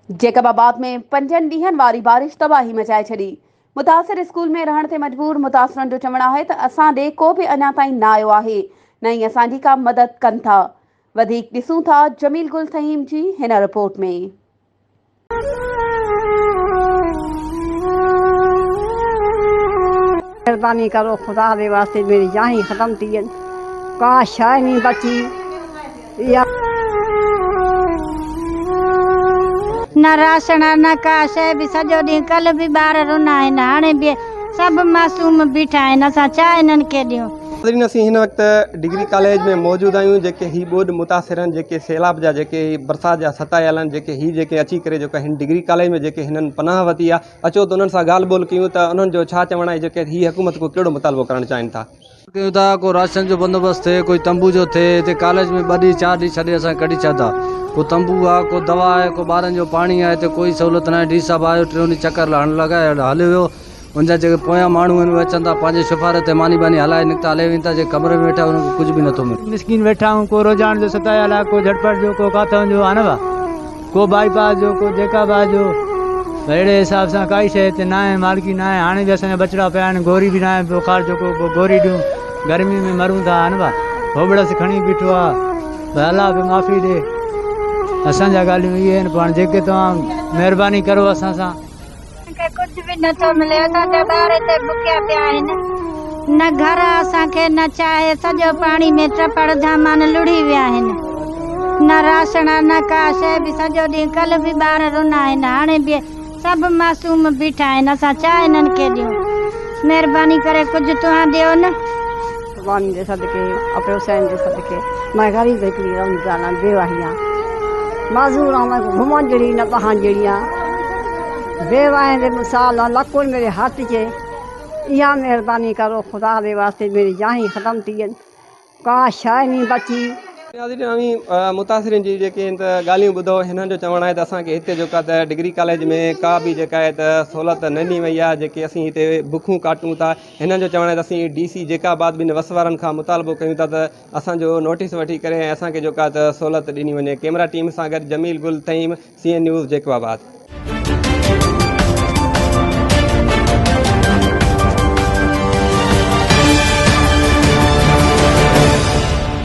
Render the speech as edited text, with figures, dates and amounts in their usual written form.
जैकबाबाद में 5 ॾींहनि वारी बारिश तबाही मचाए छॾी। मुतासिर स्कूल में रहण ते मजबूर मुतासिरनि जो चवणु आहे त असां ॾे को बि अञा ताईं न आयो आहे, न ई असांजी का मदद कनि था। वधीक ॾिसूं था जमील गुल तहीम जी हिन रिपोर्ट में। मेहरबानी करो, खुदा दे वास्ते मेरी जान ही खत्म थी वञे, का शइ नहीं बची। न राशन न का शइ बि, सॼो ॾींहुं कल्ह बि ॿार रुना आहिनि, हाणे बि सभु मासूम बीठा आहिनि, असां छा हिननि खे ॾियूं। असीं हिन वक़्तु डिग्री कॉलेज में मौजूद आहियूं, जेके ही ॿोॾ मुतासिर आहिनि, जेके सैलाब जा जेके बरसाति जा सतायल आहिनि, जेके अची करे जेका हिन डिग्री कॉलेज में जेके हिननि पनाह वरिती आहे, अचो त उन्हनि सां ॻाल्हि ॿोल कयूं त उन्हनि जो छा चवणु आहे, जेके ही हुकूमत को कहिड़ो मुतालबो करणु चाहिनि था। कयूं था को राशन जो बंदोबस्तु थिए, कोई तंबू जो थिए, हिते कॉलेज में 2 ॾींहं 4 ॾींहं छॾे असां कढी छॾा। को तंबू आहे, को दवा आहे, को ॿारनि जो पाणी आहे, हिते कोई सहूलियत न आहे। डी साहब आयो, 3 ॾींहं चकर लॻाए हलियो वियो। उनजा जेके पोयां माण्हू आहिनि उहे अचनि था, पंहिंजे सिफ़ारत ते मानी बानी हलाए निकिता हले वेंदा, जे कमरे में वेठा उन्हनि खे कुझु बि नथो मिले। मिस्किन वेठा हूँ, को रोजान जो सतायल आहे, को झटपट जो, को काथन जो आहे न, को बाईपास जो, को जैकाबाद जो। अहिड़े हिसाब सां काई शइ हिते न आहे, मालिकी न आहे। हाणे बि असांजा बचड़ा पिया आहिनि, गोरी बि न आहे, बुखार जो को गोरी ॾियूं, गर्मी में मरूं था है न। होबड़स खणी बीठो आहे, अलाह बि माफ़ी ॾे। असांजा ॻाल्हियूं इहे आहिनि, पाण जेके तव्हां महिरबानी करो असां सां। कुझु बि नथो मिले, असांजा ॿार हिते बुखिया पिया आहिनि, न घर असांखे न चाहे, सॼो पाणी में टपड़ धामान लुड़ी विया आहिनि, न राशन न का शइ बि, सॼो ॾींहुं कल्ह बि ॿार रुना आहिनि, हाणे बि सभु मासूम बीठा आहिनि, असां छा हिननि खे ॾियूं। महिरबानी करे कुझु तव्हां ॾियो न। भगवान जे सदके, अपने हुसैन जे सदके, मैं गरीब हिकिड़ी रमज़ान बेवाही आहियां, माज़ूर आहियां, घुमण जहिड़ी न तव्हां जहिड़ी आहे। बेवाह दे मिसाल लकुन मेरे हाथ चे, इहा मेहरबानी करो, खुदा दे वास्ते मेरी जान ही खत्म थी वञे, का शइ नहीं बची। मुतासिरीन जी जेके ॻाल्हियूं ॿुधो, हिननि जो चवणु आहे त असांखे हिते जेका त डिग्री कॉलेज में का बि जेका आहे त सहूलियत न ॾिनी वई आहे, जेके असीं हिते बुखूं काटूं था। हिननि जो चवणु आहे त असीं DC जैकाबाद ॿिनि वस वारनि खां मुतालबो कयूं था त असांजो नोटिस वठी करे ऐं असांखे जेका त सहूलियत ॾिनी वञे। कैमरा टीम सां गॾु जमील गुल तहीम, CN न्यूज़ जैकबाबाद।